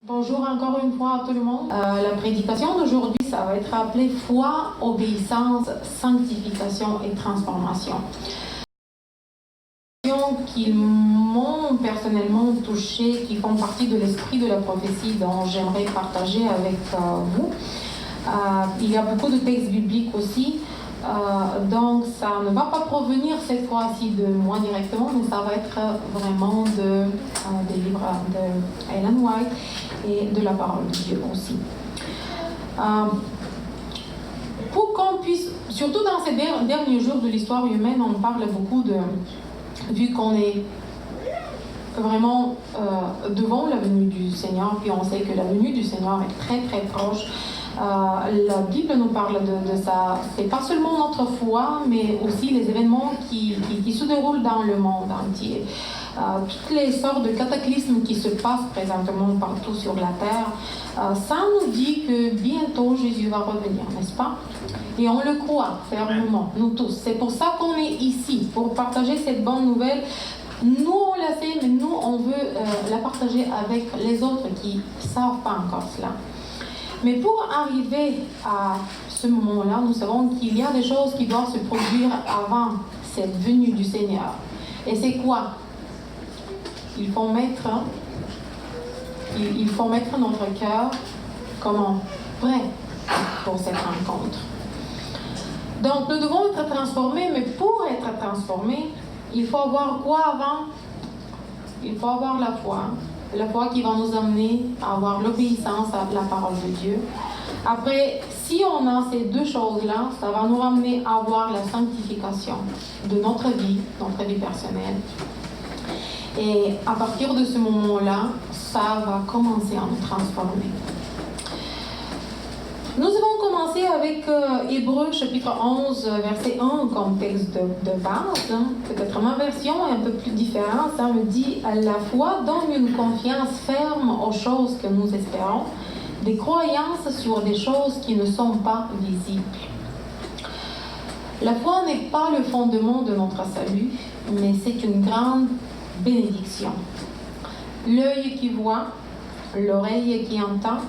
Bonjour encore une fois à tout le monde. La prédication d'aujourd'hui, ça va être appelé foi, obéissance, sanctification et transformation. Qui m'ont personnellement touché, qui font partie de l'esprit de la prophétie dont j'aimerais partager avec vous. Il y a beaucoup de textes bibliques aussi, donc ça ne va pas provenir cette fois-ci de moi directement, mais ça va être vraiment des livres de Ellen White et de la parole de Dieu aussi. Pour qu'on puisse, surtout dans ces derniers jours de l'histoire humaine, on parle beaucoup vu qu'on est vraiment devant la venue du Seigneur, puis on sait que la venue du Seigneur est très très proche. La Bible nous parle de ça. C'est pas seulement notre foi, mais aussi les événements qui se déroulent dans le monde entier. Toutes les sortes de cataclysmes qui se passent présentement partout sur la terre, ça nous dit que bientôt Jésus va revenir, n'est-ce pas? Et on le croit fermement, nous tous. C'est pour ça qu'on est ici, pour partager cette bonne nouvelle. Nous, on la sait, mais nous, on veut la partager avec les autres qui ne savent pas encore cela. Mais pour arriver à ce moment-là, nous savons qu'il y a des choses qui doivent se produire avant cette venue du Seigneur. Et c'est quoi? Il faut mettre notre cœur prêt pour cette rencontre. Donc, nous devons être transformés, mais pour être transformés, il faut avoir quoi avant? Il faut avoir la foi qui va nous amener à avoir l'obéissance à la parole de Dieu. Après, si on a ces deux choses-là, ça va nous ramener à avoir la sanctification de notre vie personnelle. Et à partir de ce moment-là, ça va commencer à nous transformer. Nous avons commencé avec Hébreux chapitre 11, verset 1 comme texte de base. Peut-être ma version est un peu plus différente. Ça me dit « La foi donne une confiance ferme aux choses que nous espérons, des croyances sur des choses qui ne sont pas visibles. » La foi n'est pas le fondement de notre salut, mais c'est une grande bénédiction. L'œil qui voit, l'oreille qui entend,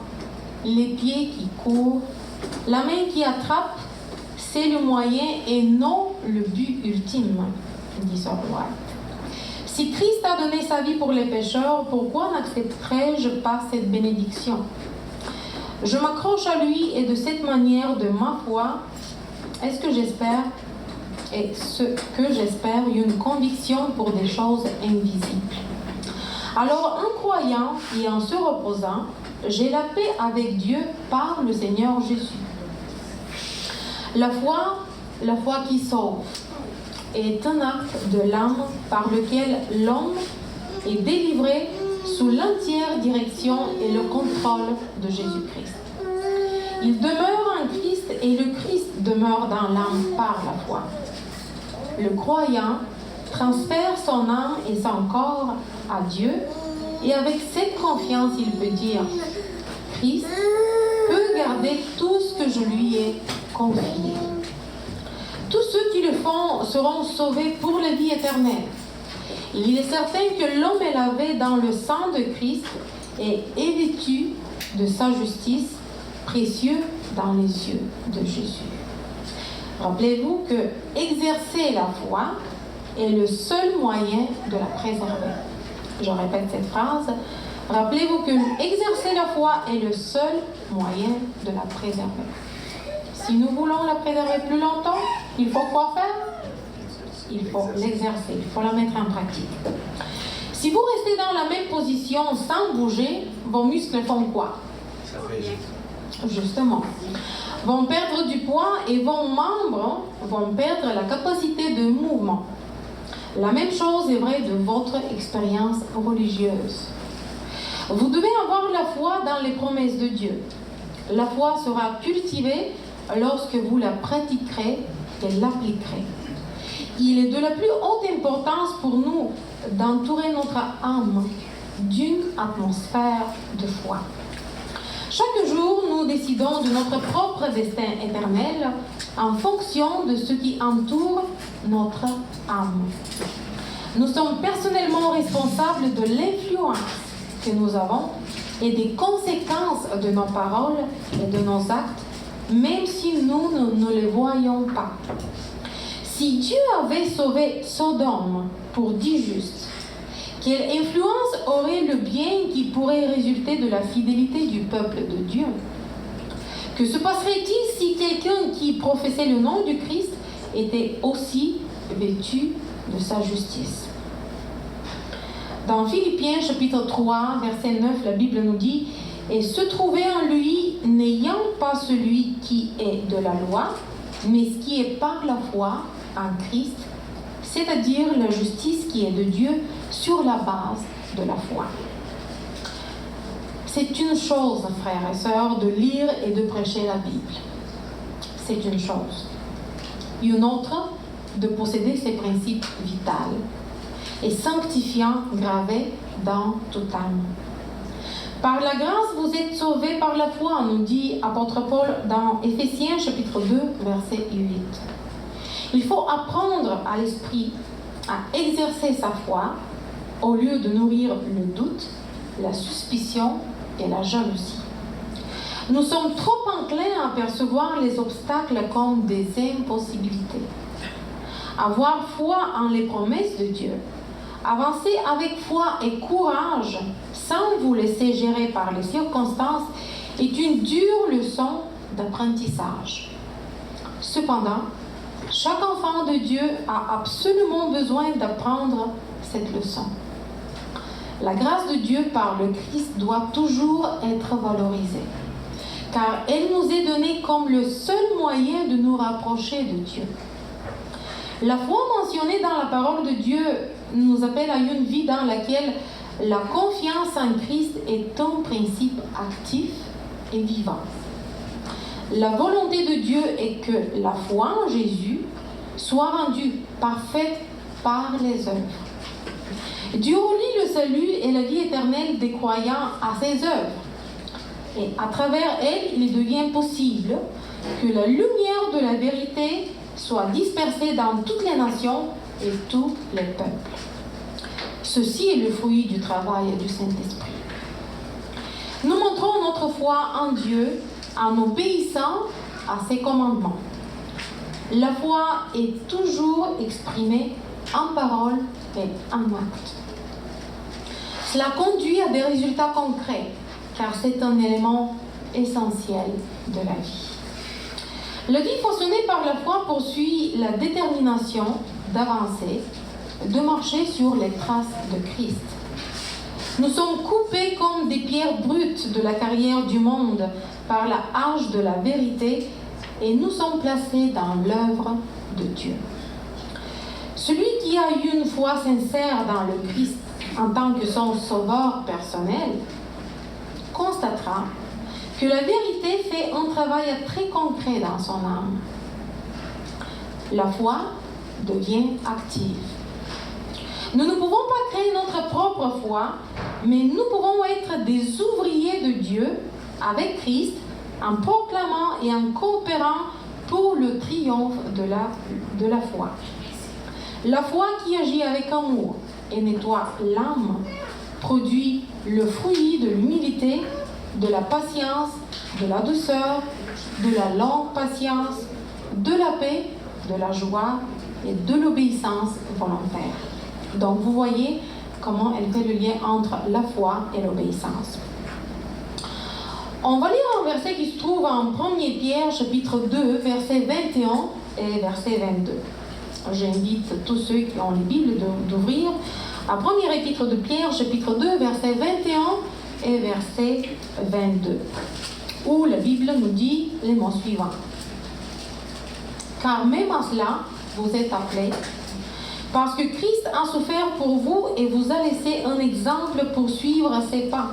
les pieds qui courent, la main qui attrape, c'est le moyen et non le but ultime, dit Sir White. Si Christ a donné sa vie pour les pécheurs, pourquoi n'accepterais-je pas cette bénédiction? Je m'accroche à lui et de cette manière, de ma foi, est-ce que j'espère une conviction pour des choses invisibles. Alors, en croyant et en se reposant, j'ai la paix avec Dieu par le Seigneur Jésus. La foi qui sauve, est un acte de l'âme par lequel l'homme est délivré sous l'entière direction et le contrôle de Jésus-Christ. Il demeure en Christ et le Christ demeure dans l'âme par la foi. Le croyant transfère son âme et son corps à Dieu et avec cette confiance, il peut dire « Christ peut garder tout ce que je lui ai confié. » Tous ceux qui le font seront sauvés pour la vie éternelle. Il est certain que l'homme est lavé dans le sang de Christ et est vêtu de sa justice, précieux dans les yeux de Jésus. Rappelez-vous que exercer la foi est le seul moyen de la préserver. Je répète cette phrase. Rappelez-vous que exercer la foi est le seul moyen de la préserver. Si nous voulons la préserver plus longtemps, il faut quoi faire? Il faut l'exercer, il faut la mettre en pratique. Si vous restez dans la même position sans bouger, vos muscles font quoi? Justement. Vont perdre du poids et vos membres vont perdre la capacité de mouvement. La même chose est vraie de votre expérience religieuse. Vous devez avoir la foi dans les promesses de Dieu. La foi sera cultivée lorsque vous la pratiquerez et l'appliquerez. Il est de la plus haute importance pour nous d'entourer notre âme d'une atmosphère de foi. Chaque jour, nous décidons de notre propre destin éternel en fonction de ce qui entoure notre âme. Nous sommes personnellement responsables de l'influence que nous avons et des conséquences de nos paroles et de nos actes, même si nous ne les voyons pas. Si Dieu avait sauvé Sodome pour 10 justes, quelle influence aurait le bien qui pourrait résulter de la fidélité du peuple de Dieu? Que se passerait-il si quelqu'un qui professait le nom du Christ était aussi vêtu de sa justice? Dans Philippiens chapitre 3, verset 9, la Bible nous dit « Et se trouver en lui, n'ayant pas celui qui est de la loi, mais ce qui est par la foi en Christ, c'est-à-dire la justice qui est de Dieu sur la base de la foi. » C'est une chose, frères et sœurs, de lire et de prêcher la Bible. C'est une chose. Une autre, de posséder ces principes vitaux et sanctifiants gravés dans toute âme. Par la grâce, vous êtes sauvés par la foi, nous dit apôtre Paul dans Éphésiens chapitre 2, verset 8. Il faut apprendre à l'esprit à exercer sa foi au lieu de nourrir le doute, la suspicion et la jalousie. Nous sommes trop enclins à percevoir les obstacles comme des impossibilités. Avoir foi en les promesses de Dieu, avancer avec foi et courage sans vous laisser gérer par les circonstances est une dure leçon d'apprentissage. Cependant, chaque enfant de Dieu a absolument besoin d'apprendre cette leçon. La grâce de Dieu par le Christ doit toujours être valorisée, car elle nous est donnée comme le seul moyen de nous rapprocher de Dieu. La foi mentionnée dans la parole de Dieu nous appelle à une vie dans laquelle la confiance en Christ est un principe actif et vivant. La volonté de Dieu est que la foi en Jésus soit rendue parfaite par les œuvres. Dieu relie le salut et la vie éternelle des croyants à ses œuvres. Et à travers elles, il devient possible que la lumière de la vérité soit dispersée dans toutes les nations et tous les peuples. Ceci est le fruit du travail du Saint-Esprit. Nous montrons notre foi en Dieu en obéissant à ses commandements. La foi est toujours exprimée en parole et en acte. Cela conduit à des résultats concrets, car c'est un élément essentiel de la vie. La vie façonnée par la foi poursuit la détermination d'avancer, de marcher sur les traces de Christ. Nous sommes coupés comme des pierres brutes de la carrière du monde par la hache de la vérité et nous sommes placés dans l'œuvre de Dieu. Celui qui a une foi sincère dans le Christ en tant que son sauveur personnel constatera que la vérité fait un travail très concret dans son âme. La foi devient active. Nous ne pouvons pas créer notre propre foi, mais nous pouvons être des ouvriers de Dieu avec Christ en proclamant et en coopérant pour le triomphe de la foi. La foi qui agit avec amour et nettoie l'âme produit le fruit de l'humilité, de la patience, de la douceur, de la longue patience, de la paix, de la joie et de l'obéissance volontaire. Donc vous voyez comment elle fait le lien entre la foi et l'obéissance. On va lire un verset qui se trouve en 1 Pierre chapitre 2, verset 21 et verset 22. J'invite tous ceux qui ont les Bibles d'ouvrir à 1er épître de Pierre chapitre 2, verset 21 et verset 22, où la Bible nous dit les mots suivants. Car même à cela, vous êtes appelés, parce que Christ a souffert pour vous et vous a laissé un exemple pour suivre ses pas.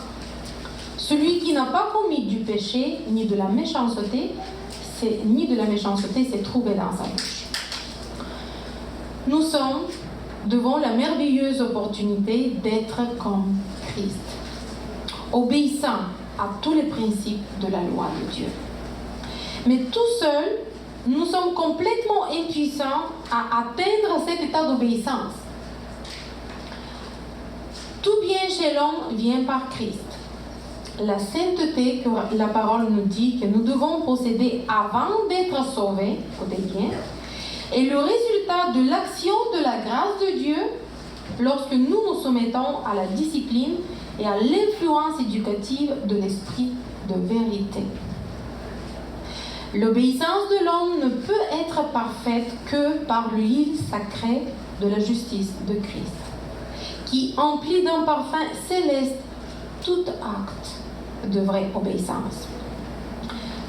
Celui qui n'a pas commis du péché ni de la méchanceté s'est trouvé dans sa bouche. Nous sommes devant la merveilleuse opportunité d'être comme Christ, obéissant à tous les principes de la loi de Dieu. Mais tout seul, nous sommes complètement impuissants à atteindre cet état d'obéissance. Tout bien chez l'homme vient par Christ. la sainteté que la parole nous dit que nous devons posséder avant d'être sauvés, écoutez bien, est le résultat de l'action de la grâce de Dieu lorsque nous nous soumettons à la discipline et à l'influence éducative de l'esprit de vérité. L'obéissance de l'homme ne peut être parfaite que par l'huile sacrée de la justice de Christ, qui emplit d'un parfum céleste tout acte de vraie obéissance.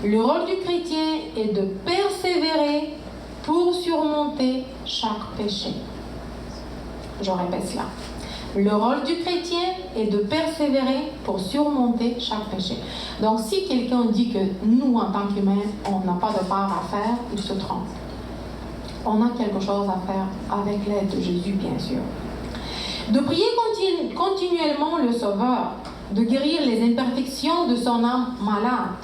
Le rôle du chrétien est de persévérer pour surmonter chaque péché. Je répète cela. Le rôle du chrétien est de persévérer pour surmonter chaque péché. Donc, si quelqu'un dit que nous, en tant qu'humains, on n'a pas de part à faire, il se trompe. On a quelque chose à faire avec l'aide de Jésus, bien sûr. De prier continuellement le Sauveur, de guérir les imperfections de son âme malade.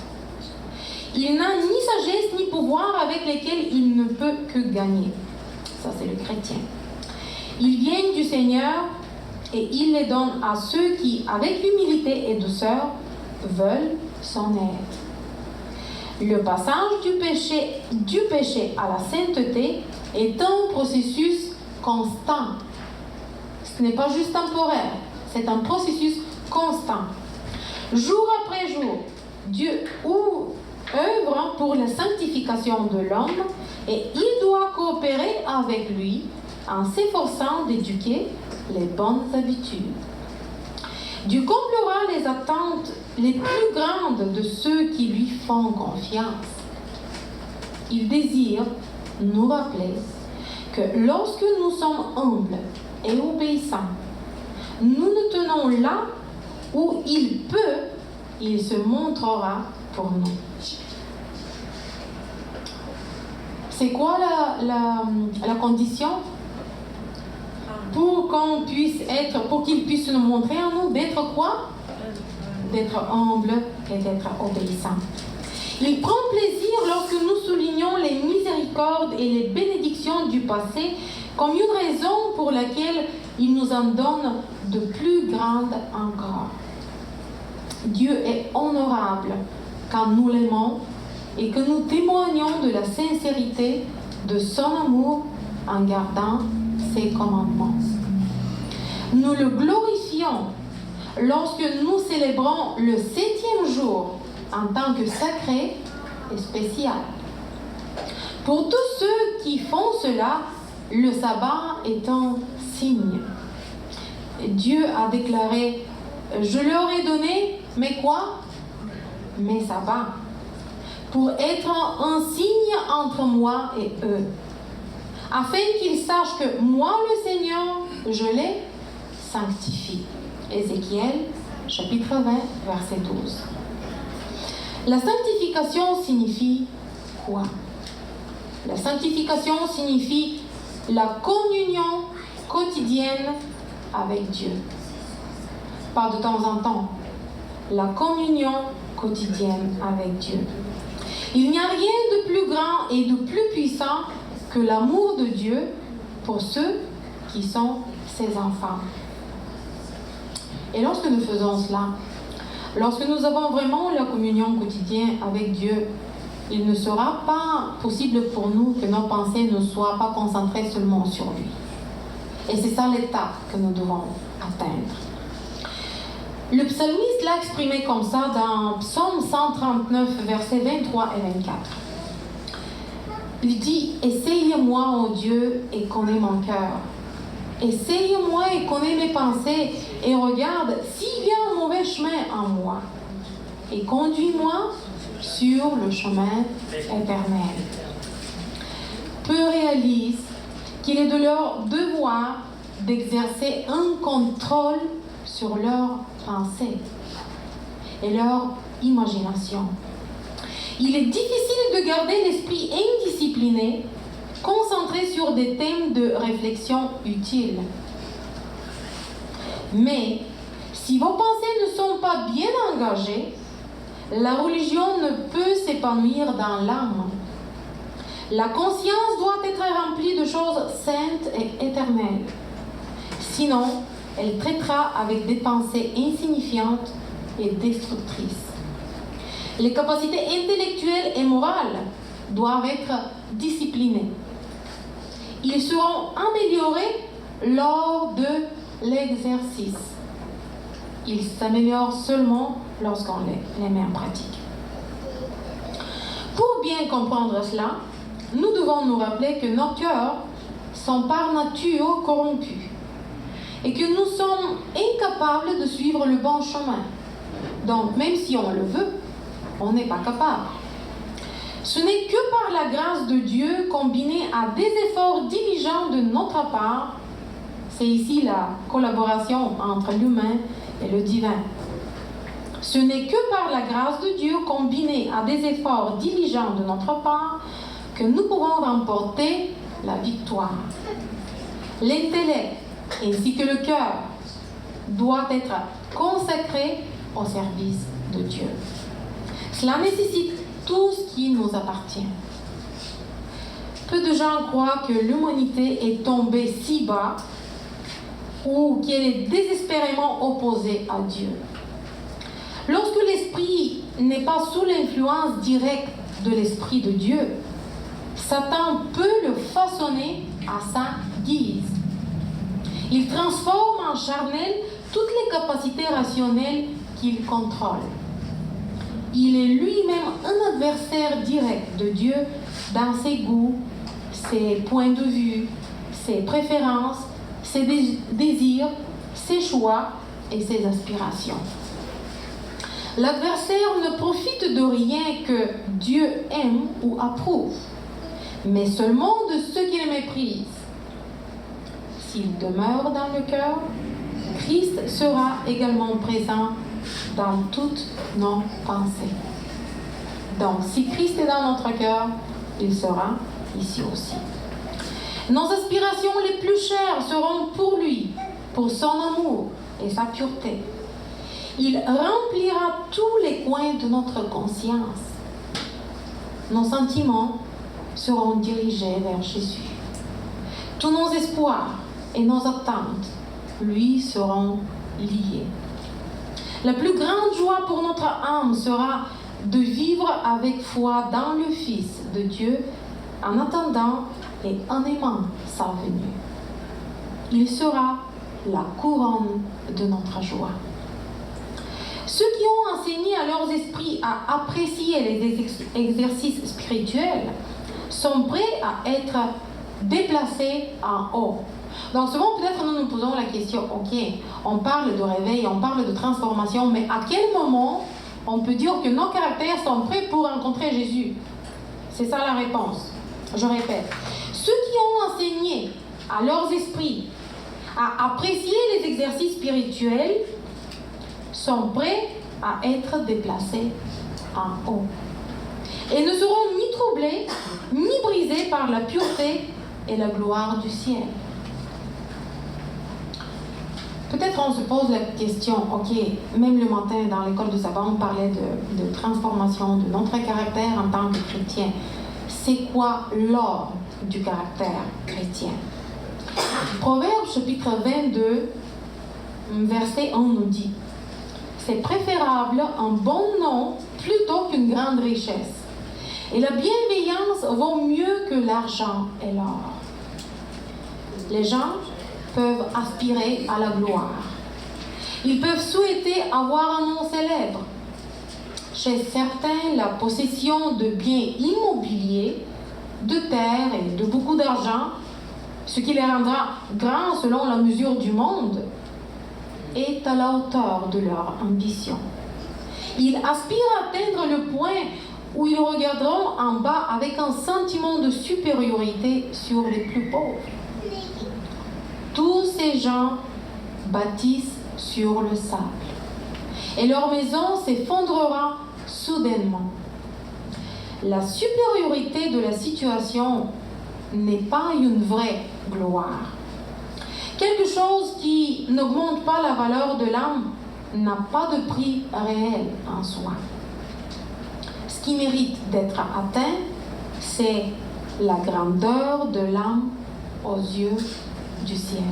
Il n'a ni sagesse ni pouvoir avec lesquels il ne peut que gagner. Ça, c'est le chrétien. Ils viennent du Seigneur et il les donne à ceux qui, avec humilité et douceur, veulent son aide. Le passage du péché à la sainteté est un processus constant. Ce n'est pas juste temporaire, c'est un processus constant. Jour après jour, Dieu œuvre pour la sanctification de l'homme et il doit coopérer avec lui en s'efforçant d'éduquer les bonnes habitudes. Dieu comblera les attentes les plus grandes de ceux qui lui font confiance. Il désire nous rappeler que lorsque nous sommes humbles et obéissants, nous nous tenons là où il se montrera pour nous. C'est quoi la condition pour qu'il puisse nous montrer en nous d'être quoi? D'être humble et d'être obéissant. Il prend plaisir lorsque nous soulignons les miséricordes et les bénédictions du passé comme une raison pour laquelle il nous en donne de plus grandes encore. Dieu est honorable quand nous l'aimons et que nous témoignons de la sincérité de son amour en gardant ses commandements. Nous le glorifions lorsque nous célébrons le 7e jour en tant que sacré et spécial. Pour tous ceux qui font cela, le sabbat est un signe. Dieu a déclaré, je leur ai donné, mais quoi? Mes sabbats, pour être un signe entre moi et eux, afin qu'ils sachent que moi, le Seigneur, je les sanctifie. Ézéchiel, chapitre 20, verset 12. La sanctification signifie quoi? La sanctification signifie la communion quotidienne avec Dieu. Pas de temps en temps. La communion quotidienne avec Dieu. Il n'y a rien de plus grand et de plus puissant que l'amour de Dieu pour ceux qui sont ses enfants. Et lorsque nous faisons cela, lorsque nous avons vraiment la communion quotidienne avec Dieu, il ne sera pas possible pour nous que nos pensées ne soient pas concentrées seulement sur lui. Et c'est ça l'étape que nous devons atteindre. Le psalmiste l'a exprimé comme ça dans Psaume 139, versets 23 et 24. Il dit « Essaye-moi, ô Dieu, et connais mon cœur. Essaye-moi et connais mes pensées, et regarde s'il y a un mauvais chemin en moi. Et conduis-moi sur le chemin éternel. » Peu réalisent qu'il est de leur devoir d'exercer un contrôle sur leurs pensées et leur imagination. Il est difficile de garder l'esprit indiscipliné, concentré sur des thèmes de réflexion utiles. Mais si vos pensées ne sont pas bien engagées, la religion ne peut s'épanouir dans l'âme. La conscience doit être remplie de choses saintes et éternelles. Sinon, elle traitera avec des pensées insignifiantes et destructrices. Les capacités intellectuelles et morales doivent être disciplinées. Ils seront améliorés lors de l'exercice. Ils s'améliorent seulement lorsqu'on les met en pratique. Pour bien comprendre cela, nous devons nous rappeler que nos cœurs sont par nature corrompus et que nous sommes incapables de suivre le bon chemin. Donc, même si on le veut, on n'est pas capable. Ce n'est que par la grâce de Dieu combinée à des efforts diligents de notre part, c'est ici la collaboration entre l'humain et le divin. Ce n'est que par la grâce de Dieu combinée à des efforts diligents de notre part que nous pouvons remporter la victoire. L'intellect ainsi que le cœur doivent être consacrés au service de Dieu. Cela nécessite tout ce qui nous appartient. Peu de gens croient que l'humanité est tombée si bas ou qu'elle est désespérément opposée à Dieu. Lorsque l'esprit n'est pas sous l'influence directe de l'esprit de Dieu, Satan peut le façonner à sa guise. Il transforme en charnel toutes les capacités rationnelles qu'il contrôle. Il est lui-même un adversaire direct de Dieu dans ses goûts, ses points de vue, ses préférences, ses désirs, ses choix et ses aspirations. L'adversaire ne profite de rien que Dieu aime ou approuve, mais seulement de ce qu'il méprise. S'il demeure dans le cœur, Christ sera également présent dans toutes nos pensées. Donc, si Christ est dans notre cœur, il sera ici aussi. Nos aspirations les plus chères seront pour lui, pour son amour et sa pureté. Il remplira tous les coins de notre conscience. Nos sentiments seront dirigés vers Jésus. Tous nos espoirs et nos attentes lui seront liés. La plus grande joie pour notre âme sera de vivre avec foi dans le Fils de Dieu en attendant et en aimant sa venue. Il sera la couronne de notre joie. Ceux qui ont enseigné à leurs esprits à apprécier les exercices spirituels sont prêts à être déplacés en haut. Donc souvent, peut-être nous nous posons la question, ok, on parle de réveil, on parle de transformation, mais à quel moment on peut dire que nos caractères sont prêts pour rencontrer Jésus? C'est ça la réponse. Je répète, ceux qui ont enseigné à leurs esprits à apprécier les exercices spirituels sont prêts à être déplacés en haut et ne seront ni troublés ni brisés par la pureté et la gloire du ciel. Peut-être on se pose la question, ok, même le matin dans l'école de sabbat, on parlait de transformation de notre caractère en tant que chrétien. C'est quoi l'or du caractère chrétien? Proverbe chapitre 22, verset 1 nous dit: c'est préférable un bon nom plutôt qu'une grande richesse. Et la bienveillance vaut mieux que l'argent et l'or. Les gens peuvent aspirer à la gloire. Ils peuvent souhaiter avoir un nom célèbre. Chez certains, la possession de biens immobiliers, de terre et de beaucoup d'argent, ce qui les rendra grands selon la mesure du monde, est à la hauteur de leur ambition. Ils aspirent à atteindre le point où ils regarderont en bas avec un sentiment de supériorité sur les plus pauvres. Tous ces gens bâtissent sur le sable et leur maison s'effondrera soudainement. La supériorité de la situation n'est pas une vraie gloire. Quelque chose qui n'augmente pas la valeur de l'âme n'a pas de prix réel en soi. Ce qui mérite d'être atteint, c'est la grandeur de l'âme aux yeux du ciel.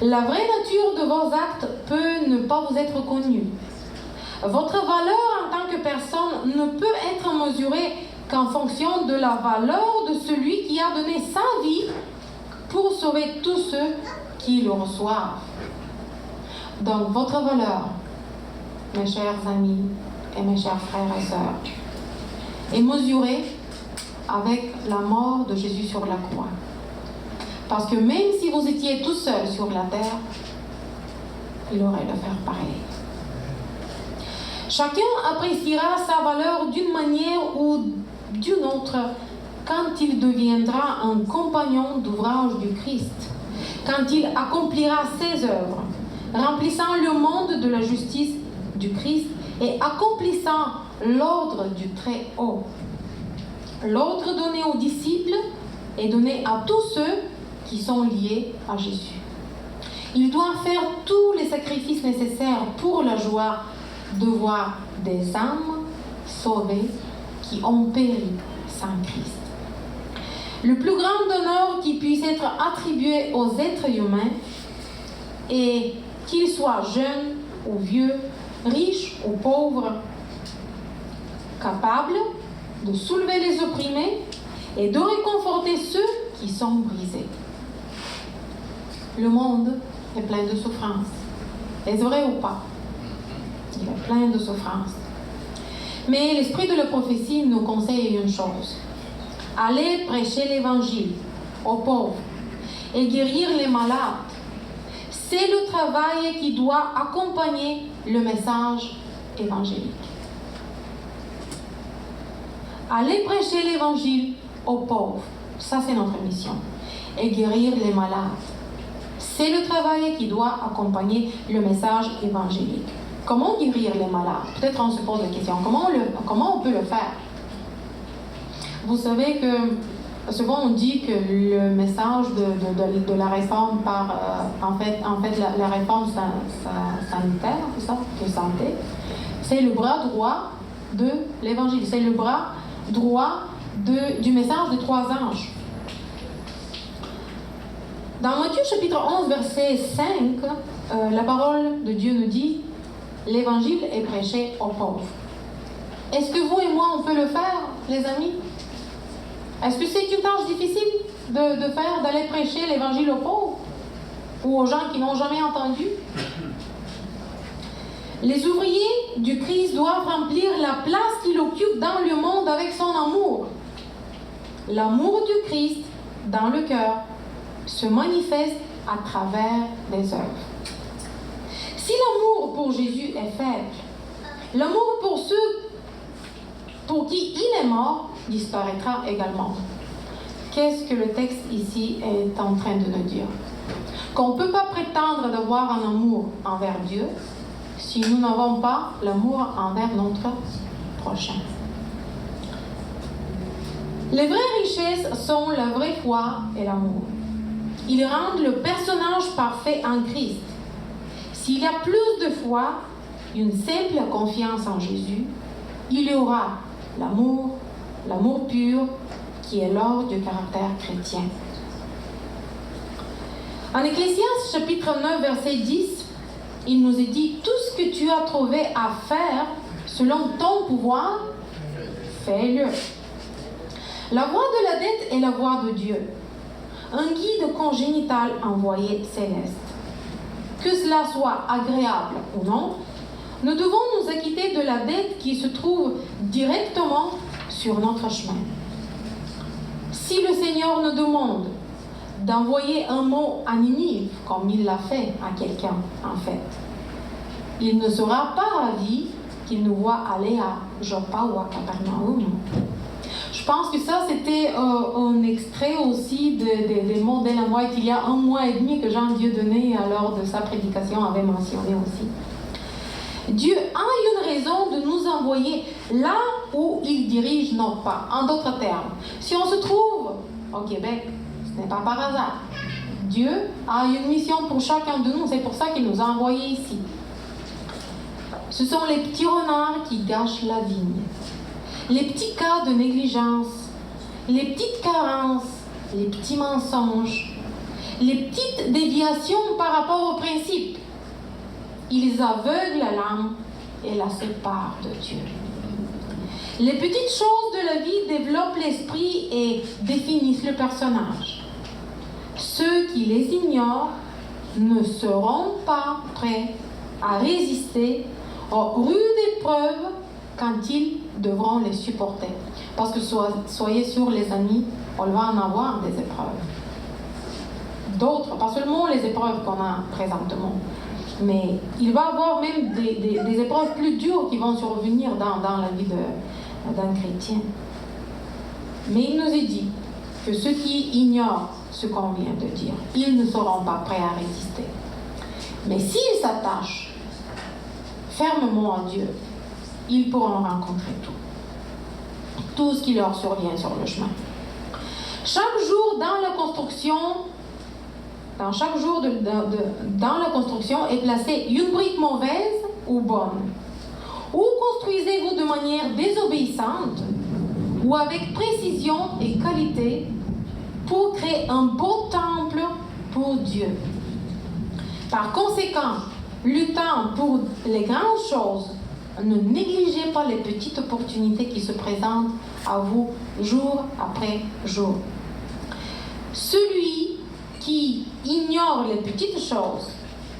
La vraie nature de vos actes peut ne pas vous être connue. Votre valeur en tant que personne ne peut être mesurée qu'en fonction de la valeur de celui qui a donné sa vie pour sauver tous ceux qui le reçoivent. Donc, votre valeur, mes chers amis et mes chers frères et sœurs, est mesurée avec la mort de Jésus sur la croix. Parce que même si vous étiez tout seul sur la terre, il aurait de faire pareil. Chacun appréciera sa valeur d'une manière ou d'une autre quand il deviendra un compagnon d'ouvrage du Christ, quand il accomplira ses œuvres, remplissant le monde de la justice du Christ et accomplissant l'ordre du Très-Haut. L'ordre donné aux disciples est donné à tous ceux qui sont liés à Jésus. Il doit faire tous les sacrifices nécessaires pour la joie de voir des âmes sauvées qui ont péri sans Christ. Le plus grand honneur qui puisse être attribué aux êtres humains est qu'ils soient jeunes ou vieux, riches ou pauvres, capables de soulever les opprimés et de réconforter ceux qui sont brisés. Le monde est plein de souffrances. Est-ce vrai ou pas? Il est plein de souffrances. Mais l'esprit de la prophétie nous conseille une chose. Allez prêcher l'évangile aux pauvres et guérir les malades. C'est le travail qui doit accompagner le message évangélique. Allez prêcher l'évangile aux pauvres. Ça, c'est notre mission. Et guérir les malades. C'est le travail qui doit accompagner le message évangélique. Comment guérir les malades? Peut-être on se pose la question. Comment on peut le faire? Vous savez que souvent on dit que le message de la réforme en fait la réforme sanitaire, c'est ça, de santé, c'est le bras droit de l'évangile. C'est le bras droit du message des trois anges. Dans Matthieu chapitre 11, verset 5, la parole de Dieu nous dit « L'évangile est prêché aux pauvres ». Est-ce que vous et moi, on peut le faire, les amis? Est-ce que c'est une tâche difficile de faire, d'aller prêcher l'évangile aux pauvres? Ou aux gens qui n'ont jamais entendu? Les ouvriers du Christ doivent remplir la place qu'il occupe dans le monde avec son amour. L'amour du Christ dans le cœur se manifeste à travers les œuvres. Si l'amour pour Jésus est faible, l'amour pour ceux pour qui il est mort disparaîtra également. Qu'est-ce que le texte ici est en train de nous dire? Qu'on ne peut pas prétendre d'avoir un amour envers Dieu si nous n'avons pas l'amour envers notre prochain. Les vraies richesses sont la vraie foi et l'amour. Ils rendent le personnage parfait en Christ. S'il y a plus de foi, une simple confiance en Jésus, il y aura l'amour pur, qui est l'or du caractère chrétien. En Ecclésiaste chapitre 9, verset 10, il nous est dit « Tout ce que tu as trouvé à faire selon ton pouvoir, fais-le. » La voie de la dette est la voie de Dieu, un guide congénital envoyé céleste. Que cela soit agréable ou non, nous devons nous acquitter de la dette qui se trouve directement sur notre chemin. Si le Seigneur nous demande d'envoyer un mot à Ninive, comme il l'a fait à quelqu'un, en fait, il ne sera pas ravi qu'il nous voit aller à Joppa ou à Capernaum. Je pense que ça, c'était un extrait aussi des mots d'Ellen White il y a 1 mois et demi que Jean Dieudonné, lors de sa prédication, avait mentionné aussi. Dieu a une raison de nous envoyer là où il dirige nos pas. En d'autres termes, si on se trouve au Québec, ce n'est pas par hasard. Dieu a une mission pour chacun de nous, c'est pour ça qu'il nous a envoyés ici. Ce sont les petits renards qui gâchent la vigne. Les petits cas de négligence, les petites carences, les petits mensonges, les petites déviations par rapport au principe. Ils aveuglent l'âme et la séparent de Dieu. Les petites choses de la vie développent l'esprit et définissent le personnage. Ceux qui les ignorent ne seront pas prêts à résister aux rudes épreuves quand ils devront les supporter. Parce que soyez sûrs, les amis, on va en avoir des épreuves. D'autres, pas seulement les épreuves qu'on a présentement, mais il va y avoir même des épreuves plus dures qui vont survenir dans la vie d'un chrétien. Mais il nous est dit que ceux qui ignorent ce qu'on vient de dire, ils ne seront pas prêts à résister. Mais s'ils s'attachent fermement à Dieu, ils pourront rencontrer tout ce qui leur survient sur le chemin. Chaque jour dans la construction, dans la construction est placée une brique mauvaise ou bonne. Ou construisez-vous de manière désobéissante ou avec précision et qualité pour créer un beau temple pour Dieu. Par conséquent, luttant pour les grandes choses, ne négligez pas les petites opportunités qui se présentent à vous jour après jour. Celui qui ignore les petites choses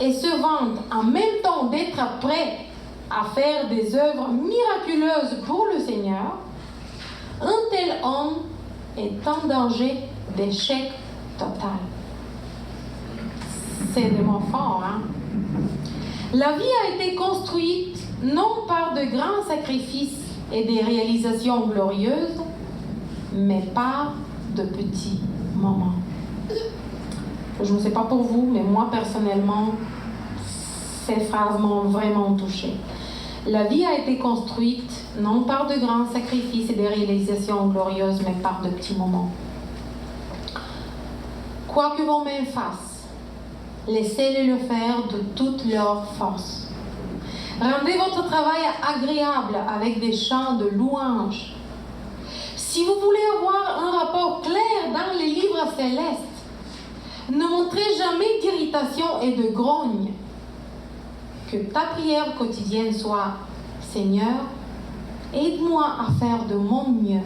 et se vante en même temps d'être prêt à faire des œuvres miraculeuses pour le Seigneur, un tel homme est en danger d'échec total. C'est des mots forts, hein? La vie a été construite non par de grands sacrifices et des réalisations glorieuses, mais par de petits moments. Je ne sais pas pour vous, mais moi personnellement, ces phrases m'ont vraiment touchée. La vie a été construite non par de grands sacrifices et des réalisations glorieuses, mais par de petits moments. Quoi que vos mains fassent, laissez-les le faire de toute leur force. Rendez votre travail agréable avec des chants de louange. Si vous voulez avoir un rapport clair dans les livres célestes, ne montrez jamais d'irritation et de grogne. Que ta prière quotidienne soit « Seigneur, aide-moi à faire de mon mieux.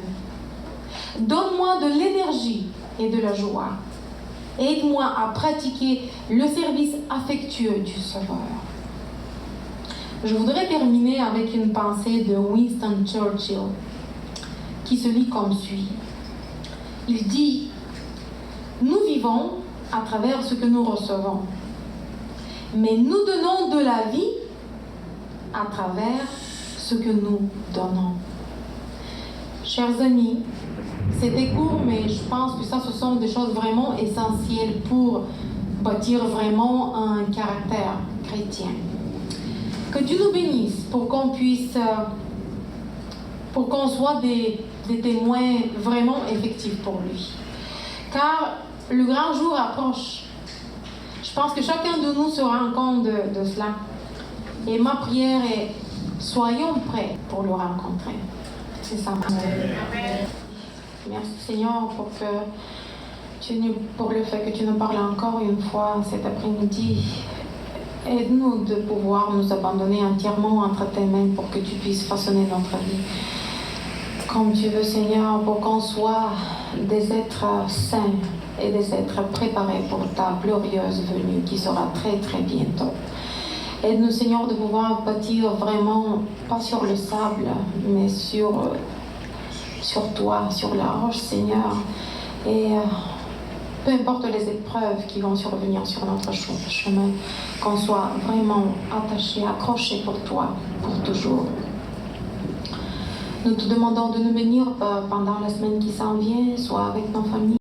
Donne-moi de l'énergie et de la joie. Aide-moi à pratiquer le service affectueux du Sauveur. » Je voudrais terminer avec une pensée de Winston Churchill qui se lit comme suit. Il dit « Nous vivons à travers ce que nous recevons, mais nous donnons de la vie à travers ce que nous donnons. » Chers amis, c'était court, mais je pense que ce sont des choses vraiment essentielles pour bâtir vraiment un caractère chrétien. Que Dieu nous bénisse pour qu'on puisse, pour qu'on soit des témoins vraiment effectifs pour lui. Car le grand jour approche. Je pense que chacun de nous se rend compte de cela. Et ma prière est, soyons prêts pour le rencontrer. C'est ça. Merci Seigneur pour le fait que tu nous parles encore une fois cet après-midi. Aide-nous de pouvoir nous abandonner entièrement entre tes mains pour que tu puisses façonner notre vie comme tu veux, Seigneur, pour qu'on soit des êtres saints et des êtres préparés pour ta glorieuse venue qui sera très très bientôt. Aide-nous, Seigneur, de pouvoir bâtir vraiment, pas sur le sable, mais sur toi, sur la roche, Seigneur. Et peu importe les épreuves qui vont survenir sur notre chemin, qu'on soit vraiment attachés, accrochés pour toi, pour toujours. Nous te demandons de nous bénir pendant la semaine qui s'en vient, soit avec nos familles,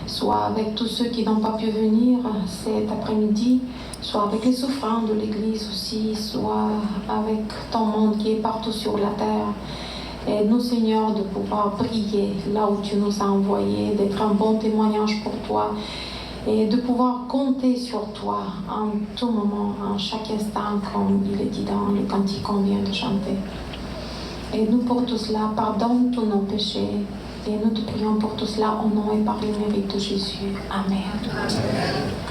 soit avec tous ceux qui n'ont pas pu venir cet après-midi, soit avec les souffrants de l'Église aussi, soit avec ton monde qui est partout sur la terre. Aide-nous, Seigneur, de pouvoir briller là où tu nous as envoyés, d'être un bon témoignage pour toi et de pouvoir compter sur toi en tout moment, en chaque instant, comme il est dit dans le cantique qu'on vient de chanter. Aide-nous pour tout cela, pardonne tous nos péchés Et nous te prions pour tout cela au nom et par le mérite de Jésus. Amen. Amen.